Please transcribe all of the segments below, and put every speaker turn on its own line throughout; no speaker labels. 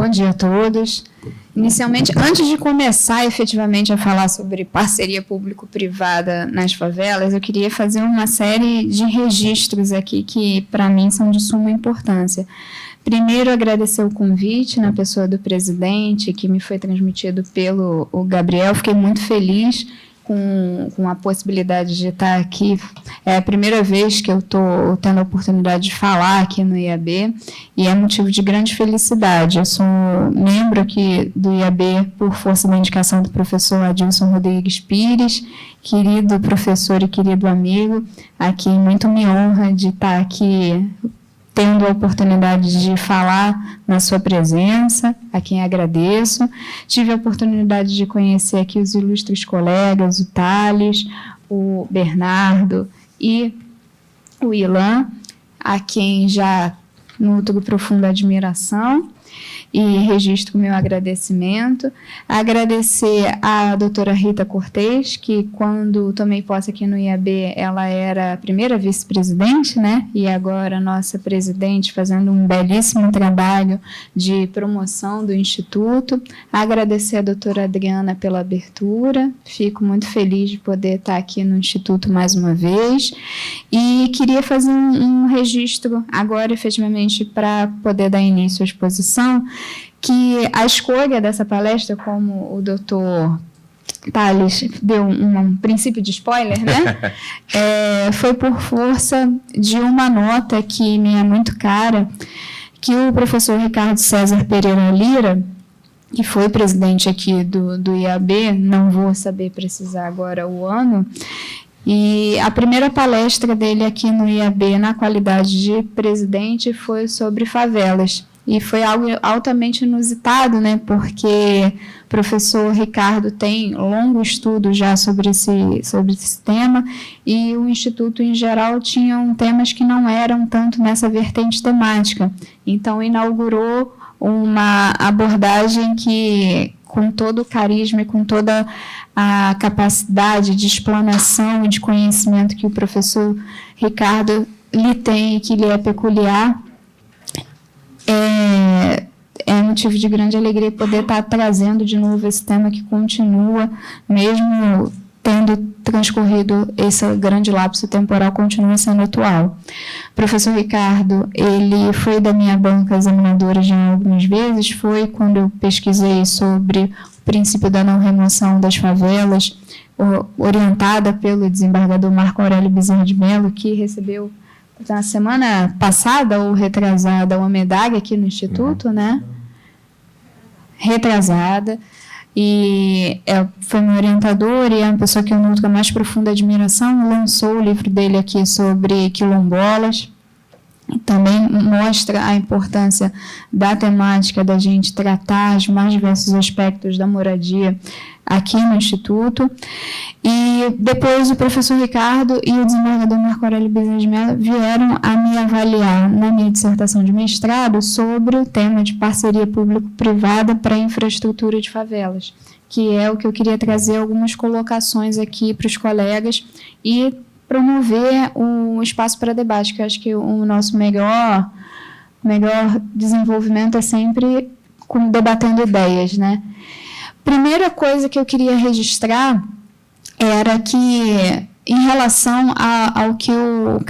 Bom dia a todos. Inicialmente, antes de começar efetivamente a falar sobre parceria público-privada nas favelas, eu queria fazer uma série de registros aqui que, para mim, são de suma importância. Primeiro, agradecer o convite na pessoa do presidente, que me foi transmitido pelo Gabriel. Fiquei muito feliz com a possibilidade de estar aqui. É a primeira vez que eu estou tendo a oportunidade de falar aqui no IAB e é motivo de grande felicidade. Eu sou membro aqui do IAB por força da indicação do professor Adilson Rodrigues Pires, querido professor e querido amigo. Aqui muito me honra de estar aqui tendo a oportunidade de falar na sua presença, a quem agradeço. Tive a oportunidade de conhecer aqui os ilustres colegas, o Thales, o Bernardo e o Ilan, a quem já nutro profunda admiração e registro o meu agradecimento. Agradecer à doutora Rita Cortez, que quando tomei posse aqui no IAB, ela era a primeira vice-presidente, né? E agora nossa presidente, fazendo um belíssimo trabalho de promoção do Instituto. Agradecer à doutora Adriana pela abertura, fico muito feliz de poder estar aqui no Instituto mais uma vez. E queria fazer um registro agora, efetivamente, para poder dar início à exposição, que a escolha dessa palestra, como o doutor Thales deu um princípio de spoiler, né? Foi por força de uma nota que me é muito cara, que o professor Ricardo César Pereira Lira, que foi presidente aqui do IAB, não vou saber precisar agora o ano, e a primeira palestra dele aqui no IAB, na qualidade de presidente, foi sobre favelas. E foi algo altamente inusitado, né? Porque o professor Ricardo tem longo estudo já sobre esse tema e o Instituto, em geral, tinha temas que não eram tanto nessa vertente temática. Então, inaugurou uma abordagem que, com todo o carisma e com toda a capacidade de explanação e de conhecimento que o professor Ricardo lhe tem e que lhe é peculiar, é motivo de grande alegria poder estar trazendo de novo esse tema que continua, mesmo tendo transcorrido esse grande lapso temporal, continua sendo atual. O professor Ricardo, ele foi da minha banca examinadora já algumas vezes, foi quando eu pesquisei sobre o princípio da não remoção das favelas, orientada pelo desembargador Marco Aurélio Bezerra de Mello, que recebeu na semana passada ou retrasada uma medalha aqui no Instituto, né? Retrasada. E foi meu orientador e é uma pessoa que eu nutro a mais profunda admiração. Lançou o livro dele aqui sobre quilombolas. Também mostra a importância da temática da gente tratar os mais diversos aspectos da moradia aqui no Instituto. E depois o professor Ricardo e o desembargador Marco Aurélio Bezerra de Mello vieram a me avaliar na minha dissertação de mestrado sobre o tema de parceria público-privada para a infraestrutura de favelas, que é o que eu queria trazer algumas colocações aqui para os colegas e promover um espaço para debate, que eu acho que o nosso melhor desenvolvimento é sempre debatendo ideias, né? Primeira coisa que eu queria registrar era que, em relação ao que o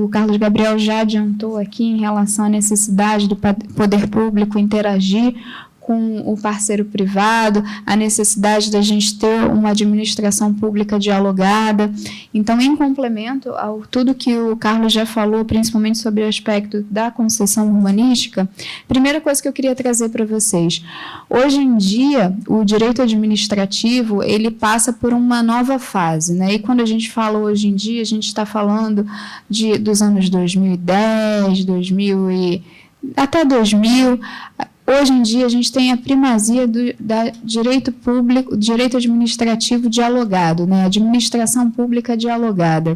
Carlos Gabriel já adiantou aqui, em relação à necessidade do poder público interagir com o parceiro privado, a necessidade da gente ter uma administração pública dialogada. Então, em complemento ao tudo que o Carlos já falou, principalmente sobre o aspecto da concessão urbanística, primeira coisa que eu queria trazer para vocês. Hoje em dia, o direito administrativo, ele passa por uma nova fase, né? E quando a gente fala hoje em dia, a gente está falando dos anos 2010, 2000 e até 2000. Hoje em dia, a gente tem a primazia do direito público, direito administrativo dialogado, né? Administração pública dialogada.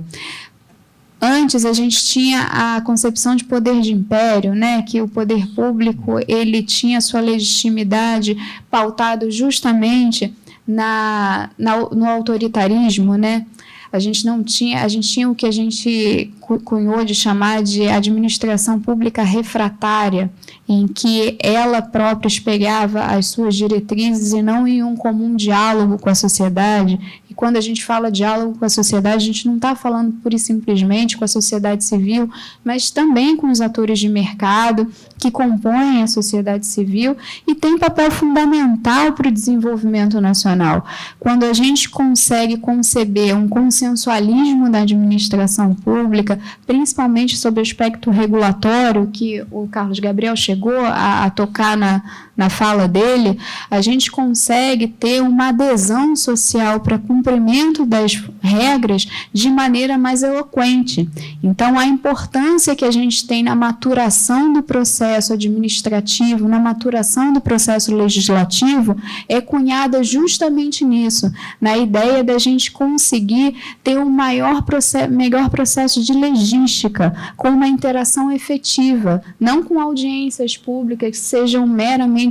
Antes, a gente tinha a concepção de poder de império, né? Que o poder público ele tinha sua legitimidade pautado justamente no autoritarismo, né? A gente tinha o que a gente cunhou de chamar de administração pública refratária, em que ela própria espelhava as suas diretrizes e não em um comum diálogo com a sociedade. E quando a gente fala diálogo com a sociedade, a gente não está falando pura e simplesmente com a sociedade civil, mas também com os atores de mercado que compõem a sociedade civil e tem papel fundamental para o desenvolvimento nacional. Quando a gente consegue conceber um consensualismo da administração pública, principalmente sob o aspecto regulatório, que o Carlos Gabriel chegou a tocar na fala dele, a gente consegue ter uma adesão social para cumprimento das regras de maneira mais eloquente. Então, a importância que a gente tem na maturação do processo administrativo, na maturação do processo legislativo, é cunhada justamente nisso, na ideia da gente conseguir ter um melhor processo de legística, com uma interação efetiva, não com audiências públicas que sejam meramente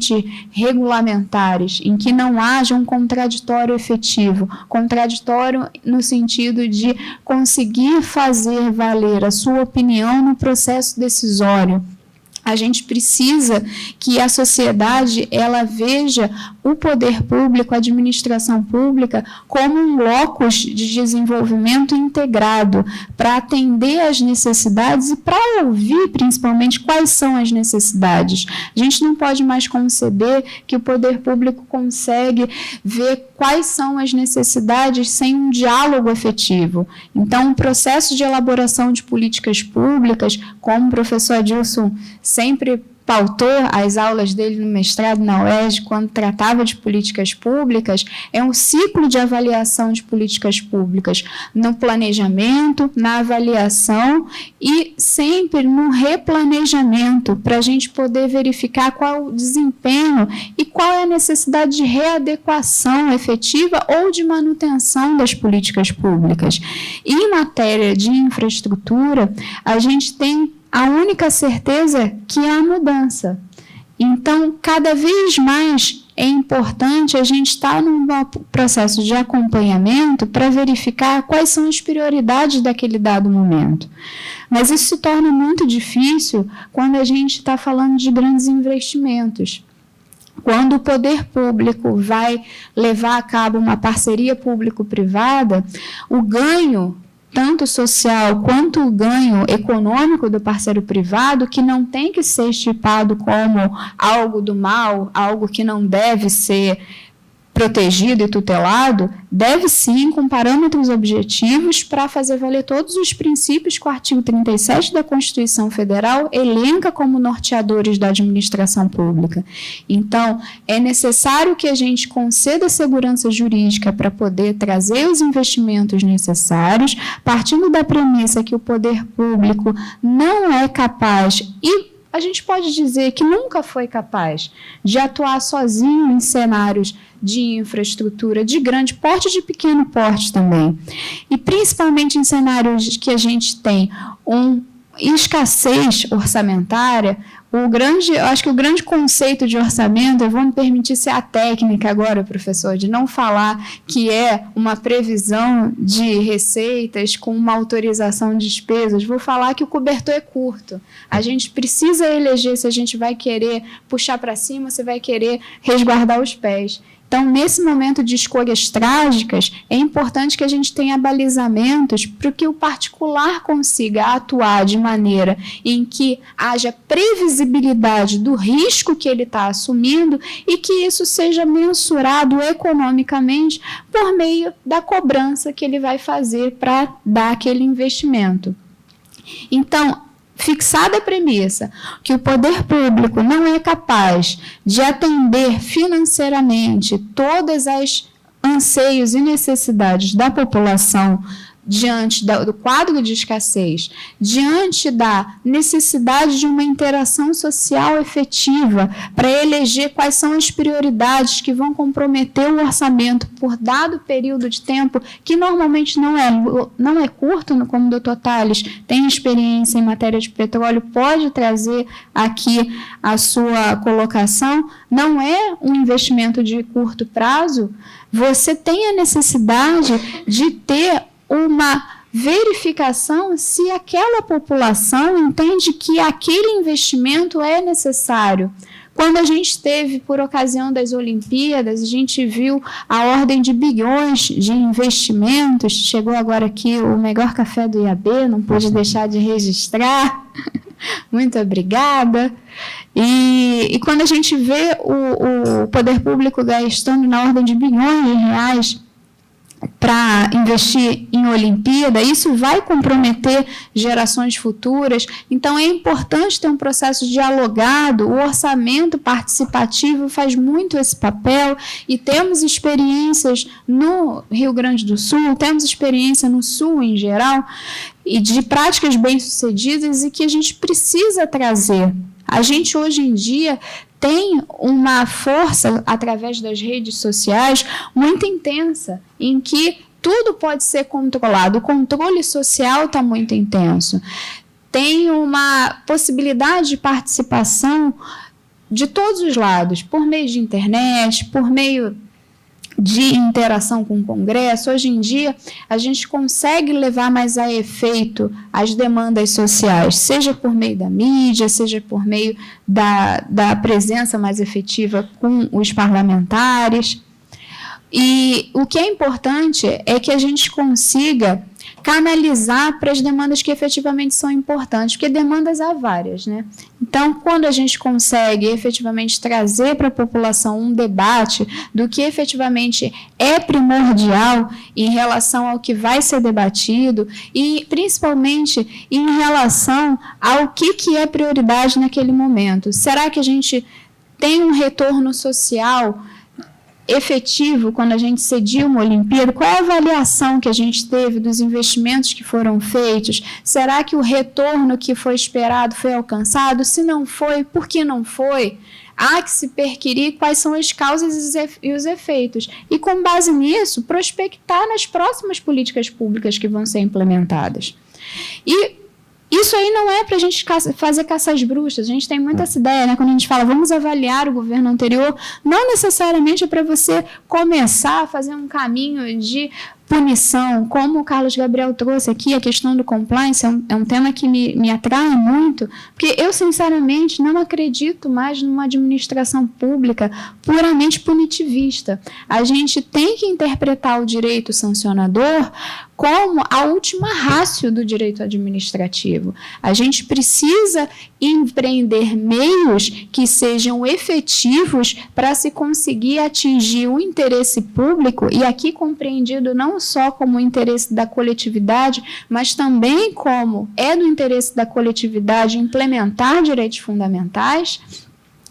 regulamentares, em que não haja um contraditório efetivo, contraditório no sentido de conseguir fazer valer a sua opinião no processo decisório. A gente precisa que a sociedade ela veja o poder público, a administração pública, como um locus de desenvolvimento integrado para atender às necessidades e para ouvir, principalmente, quais são as necessidades. A gente não pode mais conceber que o poder público consegue ver quais são as necessidades sem um diálogo efetivo. Então, o processo de elaboração de políticas públicas, como o professor Adilson sempre pautou as aulas dele no mestrado na UERJ, quando tratava de políticas públicas, é um ciclo de avaliação de políticas públicas, no planejamento, na avaliação e sempre no replanejamento, para a gente poder verificar qual é o desempenho e qual é a necessidade de readequação efetiva ou de manutenção das políticas públicas. E em matéria de infraestrutura, a gente tem a única certeza que é a mudança. Então, cada vez mais é importante a gente estar num processo de acompanhamento para verificar quais são as prioridades daquele dado momento. Mas isso se torna muito difícil quando a gente está falando de grandes investimentos. Quando o poder público vai levar a cabo uma parceria público-privada, o ganho tanto social quanto o ganho econômico do parceiro privado, que não tem que ser estipado como algo do mal, algo que não deve ser protegido e tutelado, deve sim, com parâmetros objetivos, para fazer valer todos os princípios que o artigo 37 da Constituição Federal elenca como norteadores da administração pública. Então, é necessário que a gente conceda segurança jurídica para poder trazer os investimentos necessários, partindo da premissa que o poder público não é capaz e a gente pode dizer que nunca foi capaz de atuar sozinho em cenários de infraestrutura de grande porte e de pequeno porte também. E principalmente em cenários que a gente tem uma escassez orçamentária, eu acho que o grande conceito de orçamento, eu vou me permitir ser a técnica agora, professor, de não falar que é uma previsão de receitas com uma autorização de despesas, vou falar que o cobertor é curto. A gente precisa eleger se a gente vai querer puxar para cima, se vai querer resguardar os pés. Então, nesse momento de escolhas trágicas, é importante que a gente tenha balizamentos para que o particular consiga atuar de maneira em que haja previsibilidade do risco que ele está assumindo e que isso seja mensurado economicamente por meio da cobrança que ele vai fazer para dar aquele investimento. Então, fixada a premissa que o poder público não é capaz de atender financeiramente todas as anseios e necessidades da população diante do quadro de escassez, diante da necessidade de uma interação social efetiva para eleger quais são as prioridades que vão comprometer o orçamento por dado período de tempo, que normalmente não é curto, como o Dr. Tales tem experiência em matéria de petróleo, pode trazer aqui a sua colocação, não é um investimento de curto prazo, você tem a necessidade de ter uma verificação se aquela população entende que aquele investimento é necessário. Quando a gente teve, por ocasião das Olimpíadas, a gente viu a ordem de bilhões de investimentos. Chegou agora aqui o melhor café do IAB, não pude deixar de registrar. Muito obrigada. E quando a gente vê o poder público gastando na ordem de bilhões de reais para investir em Olimpíada, isso vai comprometer gerações futuras. Então, é importante ter um processo dialogado, o orçamento participativo faz muito esse papel, e temos experiências no Rio Grande do Sul, temos experiência no Sul em geral, e de práticas bem-sucedidas e que a gente precisa trazer. A gente, hoje em dia, tem uma força, através das redes sociais, muito intensa, em que tudo pode ser controlado. O controle social está muito intenso. Tem uma possibilidade de participação de todos os lados, por meio de internet, por meio de interação com o Congresso. Hoje em dia, a gente consegue levar mais a efeito as demandas sociais, seja por meio da mídia, seja por meio da presença mais efetiva com os parlamentares. E o que é importante é que a gente consiga canalizar para as demandas que efetivamente são importantes, porque demandas há várias, né? Então, quando a gente consegue efetivamente trazer para a população um debate do que efetivamente é primordial em relação ao que vai ser debatido e, principalmente, em relação ao que é prioridade naquele momento. Será que a gente tem um retorno social efetivo quando a gente cedia uma Olimpíada? Qual é a avaliação que a gente teve dos investimentos que foram feitos? Será que o retorno que foi esperado foi alcançado? Se não foi, por que não foi? Há que se perquirir quais são as causas e os efeitos. E, com base nisso, prospectar nas próximas políticas públicas que vão ser implementadas. E isso aí não é para a gente fazer caça às bruxas. A gente tem muita essa ideia, né? Quando a gente fala, vamos avaliar o governo anterior, não necessariamente é para você começar a fazer um caminho de punição, como o Carlos Gabriel trouxe aqui, a questão do compliance é um tema que me atrai muito, porque eu, sinceramente, não acredito mais numa administração pública puramente punitivista. A gente tem que interpretar o direito sancionador como a última ratio do direito administrativo. A gente precisa empreender meios que sejam efetivos para se conseguir atingir o interesse público, e aqui compreendido não só como o interesse da coletividade, mas também como é do interesse da coletividade implementar direitos fundamentais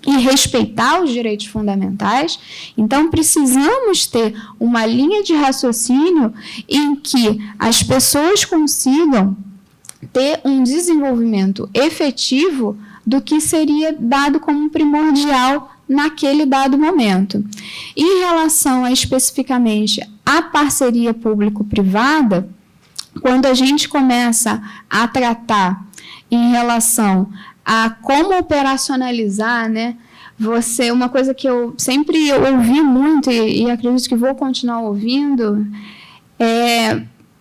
e respeitar os direitos fundamentais. Então, precisamos ter uma linha de raciocínio em que as pessoas consigam ter um desenvolvimento efetivo do que seria dado como primordial naquele dado momento. Em relação a, especificamente, a parceria público-privada, quando a gente começa a tratar em relação a como operacionalizar, né? Uma coisa que eu sempre ouvi muito e acredito que vou continuar ouvindo,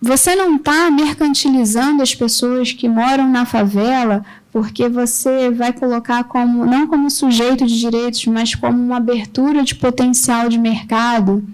você não está mercantilizando as pessoas que moram na favela, porque você vai colocar não como sujeito de direitos, mas como uma abertura de potencial de mercado.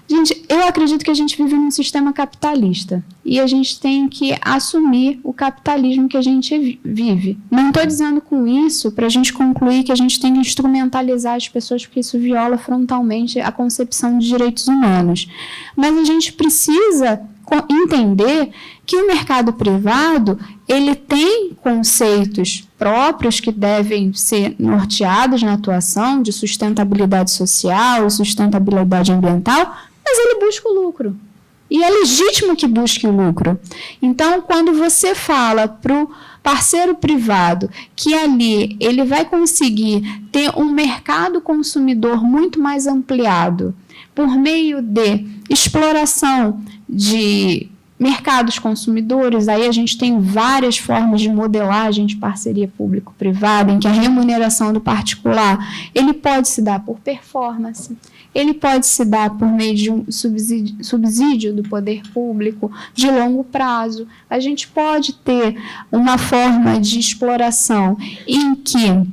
Gente, eu acredito que a gente vive num sistema capitalista e a gente tem que assumir o capitalismo que a gente vive. Não estou dizendo com isso para a gente concluir que a gente tem que instrumentalizar as pessoas, porque isso viola frontalmente a concepção de direitos humanos. Mas a gente precisa entender que o mercado privado ele tem conceitos próprios que devem ser norteados na atuação de sustentabilidade social e sustentabilidade ambiental, mas ele busca o lucro. e é legítimo que busque o lucro. Então, quando você fala para o parceiro privado que ali ele vai conseguir ter um mercado consumidor muito mais ampliado por meio de exploração de mercados consumidores, aí a gente tem várias formas de modelagem de parceria público-privada, em que a remuneração do particular ele pode se dar por performance, ele pode se dar por meio de um subsídio do poder público de longo prazo. A gente pode ter uma forma de exploração em que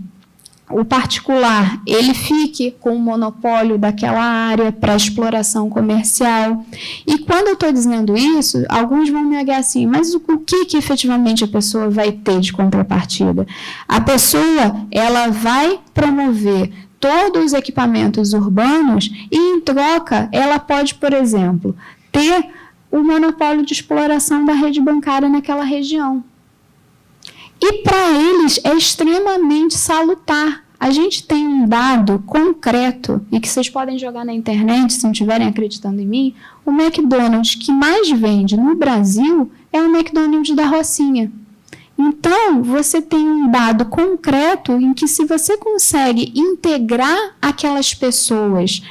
o particular ele fique com o monopólio daquela área para exploração comercial. E quando eu estou dizendo isso, alguns vão me negar assim, mas o que efetivamente a pessoa vai ter de contrapartida? A pessoa ela vai promover todos os equipamentos urbanos e, em troca, ela pode, por exemplo, ter o monopólio de exploração da rede bancária naquela região. E para eles é extremamente salutar. A gente tem um dado concreto, e que vocês podem jogar na internet, se não estiverem acreditando em mim, o McDonald's que mais vende no Brasil é o McDonald's da Rocinha. Então, você tem um dado concreto em que, se você consegue integrar aquelas pessoas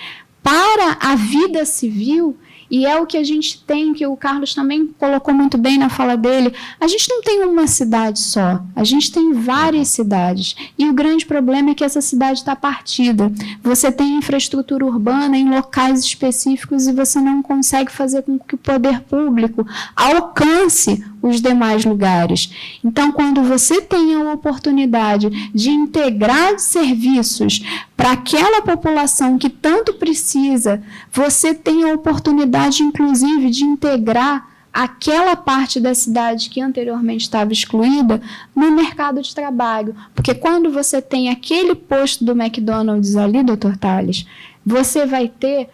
para a vida civil, e é o que a gente tem, que o Carlos também colocou muito bem na fala dele, a gente não tem uma cidade só, a gente tem várias cidades. E o grande problema é que essa cidade está partida. Você tem infraestrutura urbana em locais específicos e você não consegue fazer com que o poder público alcance os demais lugares. Então, quando você tem a oportunidade de integrar serviços para aquela população que tanto precisa, você tem a oportunidade, inclusive, de integrar aquela parte da cidade que anteriormente estava excluída no mercado de trabalho. Porque quando você tem aquele posto do McDonald's ali, Dr. Tales, você vai ter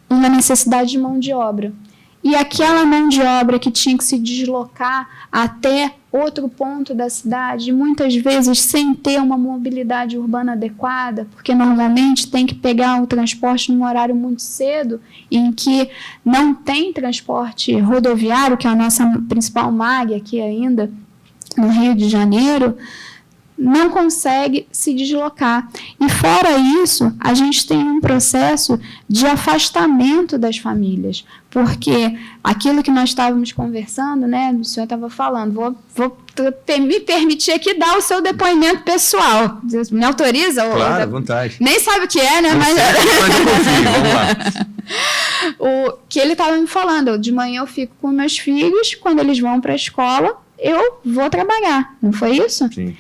uma necessidade de mão de obra. E aquela mão de obra que tinha que se deslocar até outro ponto da cidade, muitas vezes sem ter uma mobilidade urbana adequada, porque normalmente tem que pegar o transporte num horário muito cedo, em que não tem transporte rodoviário, que é a nossa principal MAG aqui ainda, no Rio de Janeiro, não consegue se deslocar. E fora isso, a gente tem um processo de afastamento das famílias, porque aquilo que nós estávamos conversando, né, o senhor estava falando, vou me permitir aqui dar o seu depoimento pessoal. Me autoriza?
Claro, à vontade.
Nem sabe o que é, né? Mas
eu confio, vamos lá.
O que ele estava me falando, de manhã eu fico com meus filhos, quando eles vão para a escola, eu vou trabalhar, não foi isso?
Sim.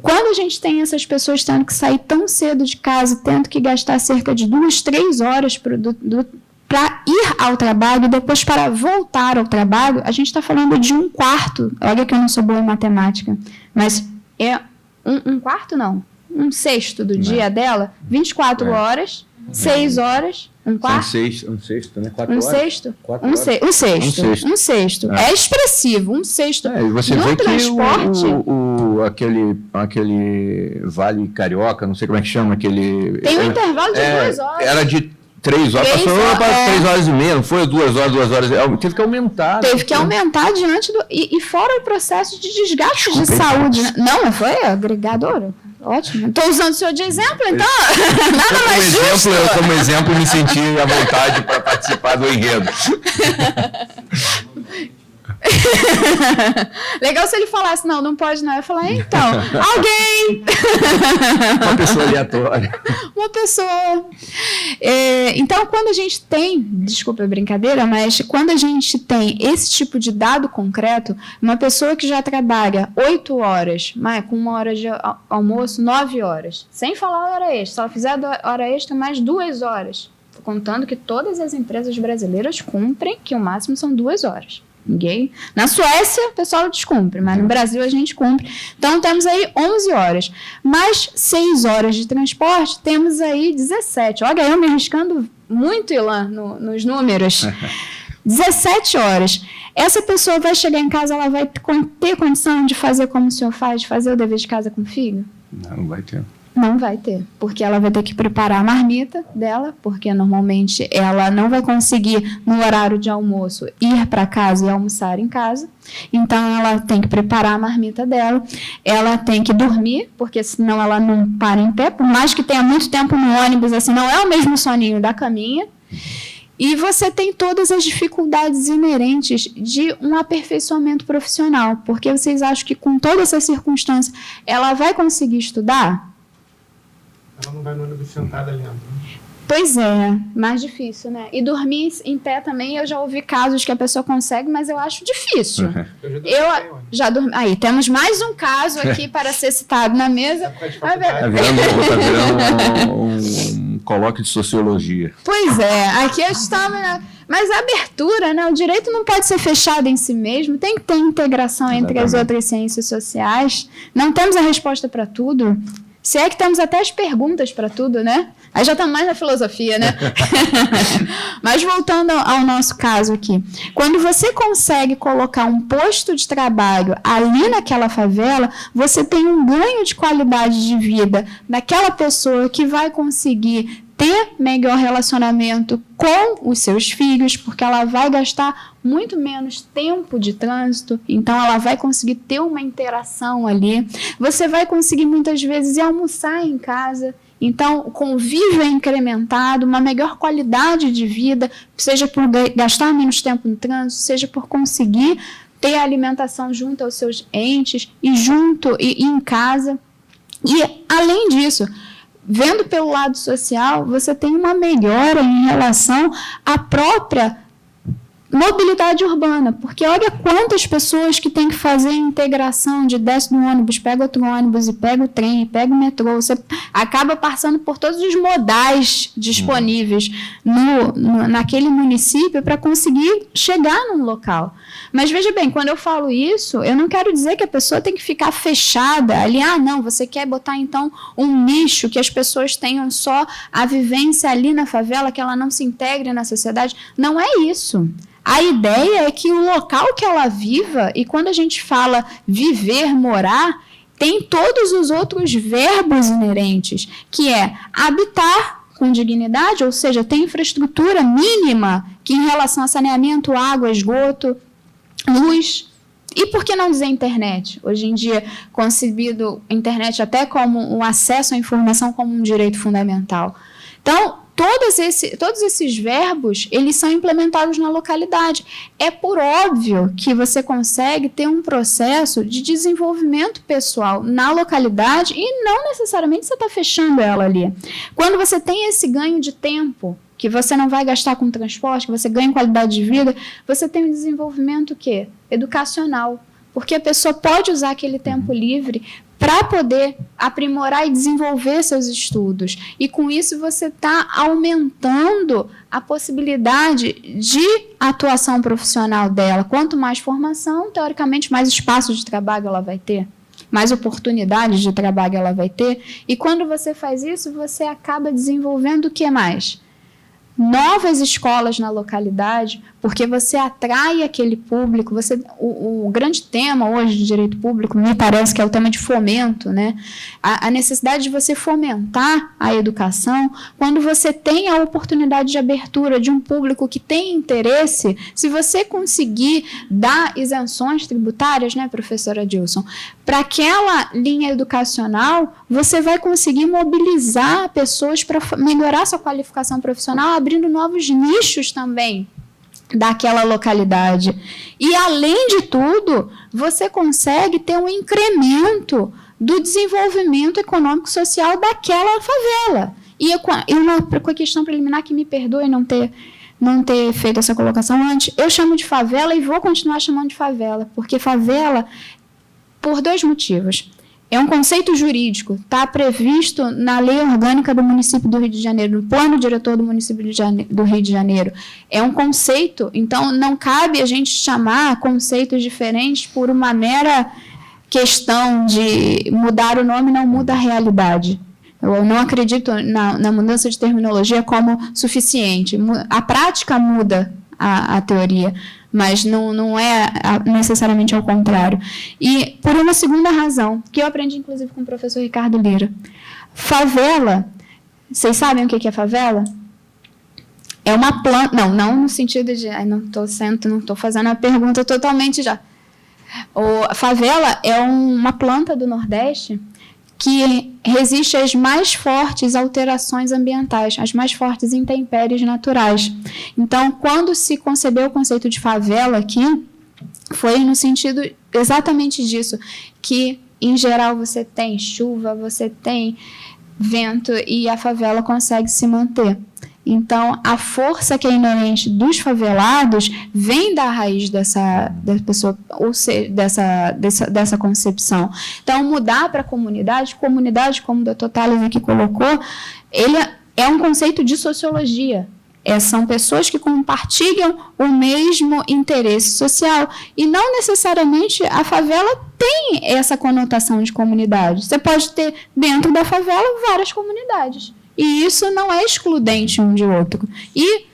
Quando a gente tem essas pessoas tendo que sair tão cedo de casa, tendo que gastar cerca de 2, 3 horas para ir ao trabalho e depois para voltar ao trabalho, a gente está falando de 1/4. Olha que eu não sou boa em matemática, mas é um quarto, não. 1/6 do dia dela, 24 horas, 6 horas, 1/4.
Um sexto, né? 4
Um
horas.
sexto?
4
Um
horas.
sexto. Um sexto. É expressivo, 1/6.
E você
no
vê
transporte,
que aquele Vale Carioca, não sei como é que chama, aquele...
tem um intervalo de 2 horas.
Era de 3 horas, passou para 3 horas e meia, não foi 2 horas, teve que aumentar.
Teve que aumentar diante do... E fora o processo de desgaste de saúde. Né? Não, foi agregador. Ótimo. Estou usando o senhor de exemplo, então nada mais justo.
Eu, como exemplo, me senti à vontade para participar do enredo.
Legal se ele falasse, não pode não. Eu falar, então, alguém.
Uma pessoa aleatória.
Uma pessoa. Então, quando a gente tem, desculpa a brincadeira, mas quando a gente tem esse tipo de dado concreto, uma pessoa que já trabalha 8 horas, com 1 hora de almoço, 9 horas, sem falar hora extra, se ela fizer hora extra, mais 2 horas. Estou contando que todas as empresas brasileiras cumprem, que o máximo são 2 horas. Ninguém. Na Suécia, o pessoal descumpre, mas no Brasil a gente cumpre. Então, temos aí 11 horas. Mais 6 horas de transporte, temos aí 17. Olha, eu me arriscando muito, Ilan, nos números. 17 horas. Essa pessoa vai chegar em casa, ela vai ter condição de fazer como o senhor faz, de fazer o dever de casa com o filho?
Não vai ter.
Não vai ter, porque ela vai ter que preparar a marmita dela, porque normalmente ela não vai conseguir, no horário de almoço, ir para casa e almoçar em casa. Então, ela tem que preparar a marmita dela, ela tem que dormir, porque senão ela não para em pé, por mais que tenha muito tempo no ônibus, assim, não é o mesmo soninho da caminha. E você tem todas as dificuldades inerentes de um aperfeiçoamento profissional, porque vocês acham que com toda essa circunstância ela vai conseguir estudar?
Ela não vai no ônibus sentada lendo.
Pois é, mais difícil, né? E dormir em pé também, eu já ouvi casos que a pessoa consegue, mas eu acho difícil. Eu já dormi. Aí, temos mais um caso aqui para ser citado na mesa.
Tá virando um colóquio de sociologia.
Pois é, aqui estamos... Mas a abertura, né? O direito não pode ser fechado em si mesmo, tem que ter integração entre as outras ciências sociais. Não temos a resposta para tudo. Se é que temos até as perguntas para tudo, né? Aí já estamos mais na filosofia, né? Mas voltando ao nosso caso aqui. Quando você consegue colocar um posto de trabalho ali naquela favela, você tem um ganho de qualidade de vida daquela pessoa que vai conseguir ter melhor relacionamento com os seus filhos, porque ela vai gastar muito menos tempo de trânsito, então ela vai conseguir ter uma interação ali. Você vai conseguir muitas vezes ir almoçar em casa, então o convívio é incrementado, uma melhor qualidade de vida, seja por gastar menos tempo no trânsito, seja por conseguir ter alimentação junto aos seus entes e em casa. E além disso, vendo pelo lado social, você tem uma melhora em relação à própria mobilidade urbana, porque olha quantas pessoas que têm que fazer a integração de desce no ônibus, pega outro ônibus e pega o trem, e pega o metrô, você acaba passando por todos os modais disponíveis naquele município para conseguir chegar num local. Mas veja bem, quando eu falo isso, eu não quero dizer que a pessoa tem que ficar fechada ali, não, você quer botar então um nicho que as pessoas tenham só a vivência ali na favela, que ela não se integre na sociedade. Não é isso. A ideia é que o local que ela viva, e quando a gente fala viver, morar, tem todos os outros verbos inerentes, que é habitar com dignidade, ou seja, tem infraestrutura mínima que em relação a saneamento, água, esgoto, luz. E por que não dizer internet? Hoje em dia, concebido a internet até como um acesso à informação como um direito fundamental. Então, todos esses verbos, eles são implementados na localidade. É por óbvio que você consegue ter um processo de desenvolvimento pessoal na localidade e não necessariamente você está fechando ela ali. Quando você tem esse ganho de tempo, que você não vai gastar com transporte, que você ganha em qualidade de vida, você tem um desenvolvimento o quê? Educacional. Porque a pessoa pode usar aquele tempo livre para poder aprimorar e desenvolver seus estudos. E com isso você está aumentando a possibilidade de atuação profissional dela. Quanto mais formação, teoricamente, mais espaço de trabalho ela vai ter, mais oportunidades de trabalho ela vai ter. E quando você faz isso, você acaba desenvolvendo o que mais? Novas escolas na localidade, porque você atrai aquele público. O grande tema hoje de direito público, me parece que é o tema de fomento, né? A necessidade de você fomentar a educação. Quando você tem a oportunidade de abertura de um público que tem interesse, se você conseguir dar isenções tributárias, né, professora Dilson, para aquela linha educacional, você vai conseguir mobilizar pessoas para melhorar sua qualificação profissional, abrindo novos nichos também daquela localidade. E, além de tudo, você consegue ter um incremento do desenvolvimento econômico e social daquela favela. E uma questão preliminar que me perdoe não ter feito essa colocação antes, eu chamo de favela e vou continuar chamando de favela, porque favela, por dois motivos. É um conceito jurídico, está previsto na lei orgânica do município do Rio de Janeiro, no plano diretor do município do Rio de Janeiro. É um conceito, então não cabe a gente chamar conceitos diferentes por uma mera questão de mudar o nome, não muda a realidade. Eu não acredito na mudança de terminologia como suficiente. A prática muda a teoria, mas não é necessariamente ao contrário. E por uma segunda razão, que eu aprendi inclusive com o professor Ricardo Lira. Favela, vocês sabem o que é favela? É uma planta, não no sentido de, não estou fazendo a pergunta totalmente já. A favela é uma planta do Nordeste que resiste às mais fortes alterações ambientais, às mais fortes intempéries naturais. Então, quando se concebeu o conceito de favela aqui, foi no sentido exatamente disso, que, em geral, você tem chuva, você tem vento e a favela consegue se manter. Então, a força que é inerente dos favelados vem da raiz dessa pessoa, ou seja, dessa concepção. Então, mudar para a comunidade, como o Dr. Tales aqui colocou, ele é um conceito de sociologia. São pessoas que compartilham o mesmo interesse social. E não necessariamente a favela tem essa conotação de comunidade. Você pode ter dentro da favela várias comunidades. E isso não é excludente um de outro. E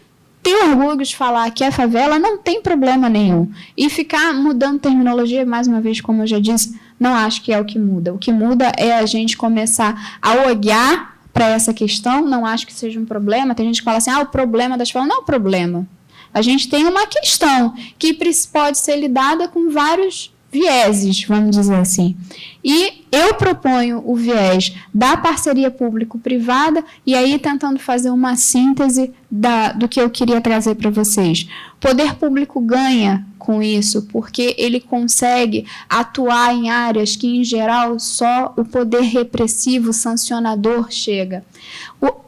ter orgulho de falar que é favela não tem problema nenhum. E ficar mudando terminologia, mais uma vez, como eu já disse, não acho que é o que muda. O que muda é a gente começar a olhar para essa questão. Não acho que seja um problema. Tem gente que fala assim, o problema das favelas. Não é um problema. A gente tem uma questão que pode ser lidada com vários vieses, vamos dizer assim. E eu proponho o viés da parceria público-privada e aí tentando fazer uma síntese do que eu queria trazer para vocês. O poder público ganha com isso porque ele consegue atuar em áreas que, em geral, só o poder repressivo, sancionador chega.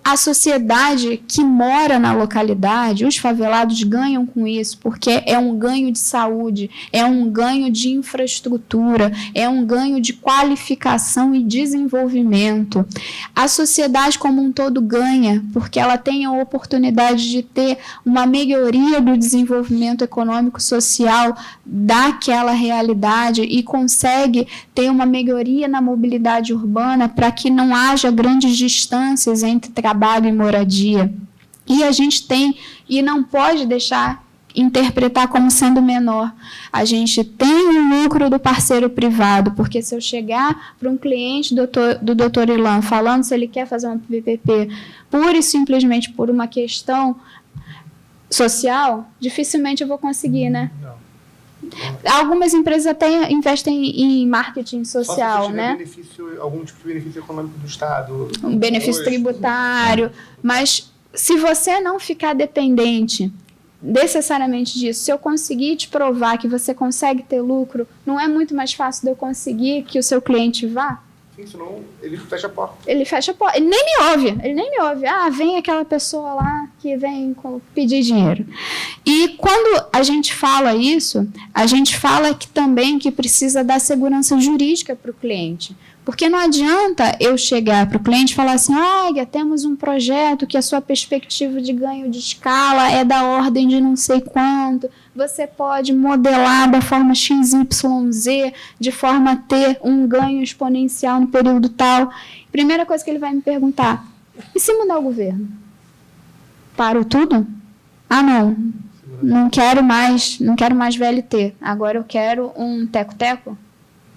A sociedade que mora na localidade, os favelados ganham com isso, porque é um ganho de saúde, é um ganho de infraestrutura, é um ganho de qualificação e desenvolvimento. A sociedade como um todo ganha, porque ela tem a oportunidade de ter uma melhoria do desenvolvimento econômico-social daquela realidade e consegue ter uma melhoria na mobilidade urbana para que não haja grandes distâncias entre trabalho e moradia. E a gente tem, e não pode deixar interpretar como sendo menor. A gente tem o lucro do parceiro privado, porque se eu chegar para um cliente do Dr. Ilan falando se ele quer fazer uma PPP pura e simplesmente por uma questão social, dificilmente eu vou conseguir, né?
Não.
Algumas empresas até investem em marketing social,
só se
né?
Algum tipo de benefício econômico do Estado.
Um benefício tributário. Mas se você não ficar dependente necessariamente disso, se eu conseguir te provar que você consegue ter lucro, não é muito mais fácil de eu conseguir que o seu cliente vá?
Sim, senão ele fecha a porta.
Ele fecha a porta. Ele nem me ouve. Vem aquela pessoa lá que vem pedir dinheiro. E quando a gente fala isso, a gente fala também que precisa dar segurança jurídica para o cliente. Porque não adianta eu chegar para o cliente e falar assim, olha, temos um projeto que a sua perspectiva de ganho de escala é da ordem de não sei quanto, você pode modelar da forma XYZ, de forma a ter um ganho exponencial no período tal. Primeira coisa que ele vai me perguntar, e se mudar o governo? Parou tudo? Não quero mais VLT, agora eu quero um teco-teco.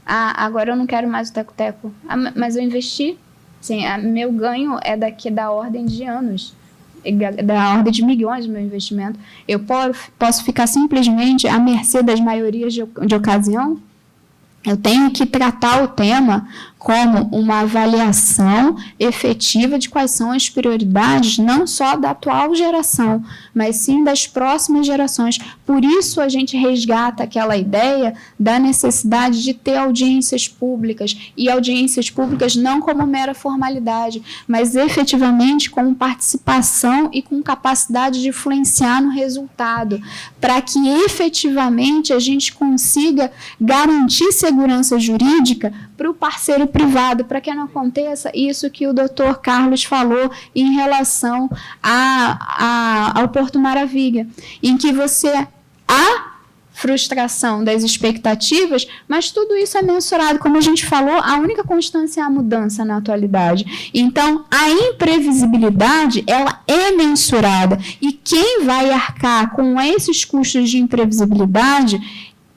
Agora eu não quero mais o teco-teco. Mas eu investi. Sim, meu ganho é da ordem de anos, da ordem de milhões do meu investimento. Eu posso ficar simplesmente à mercê das maiorias de ocasião? Eu tenho que tratar o tema como uma avaliação efetiva de quais são as prioridades, não só da atual geração, mas sim das próximas gerações. Por isso, a gente resgata aquela ideia da necessidade de ter audiências públicas, e audiências públicas não como mera formalidade, mas efetivamente com participação e com capacidade de influenciar no resultado, para que efetivamente a gente consiga garantir segurança jurídica para o parceiro privado, para que não aconteça isso que o Dr. Carlos falou em relação ao Porto Maravilha, em que há frustração das expectativas, mas tudo isso é mensurado. Como a gente falou, a única constância é a mudança na atualidade. Então, a imprevisibilidade, ela é mensurada, e quem vai arcar com esses custos de imprevisibilidade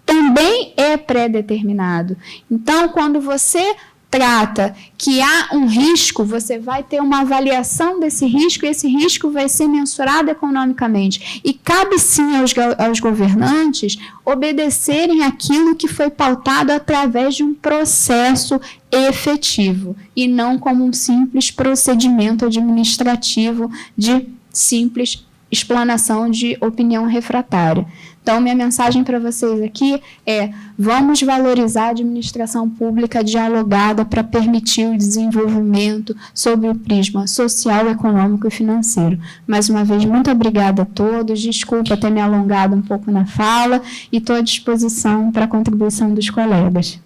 também é pré-determinado. Então, quando você trata que há um risco, você vai ter uma avaliação desse risco e esse risco vai ser mensurado economicamente. E cabe sim aos governantes obedecerem aquilo que foi pautado através de um processo efetivo e não como um simples procedimento administrativo de simples explanação de opinião refratária. Então, minha mensagem para vocês aqui é: vamos valorizar a administração pública dialogada para permitir o desenvolvimento sob o prisma social, econômico e financeiro. Mais uma vez, muito obrigada a todos. Desculpa ter me alongado um pouco na fala e estou à disposição para a contribuição dos colegas.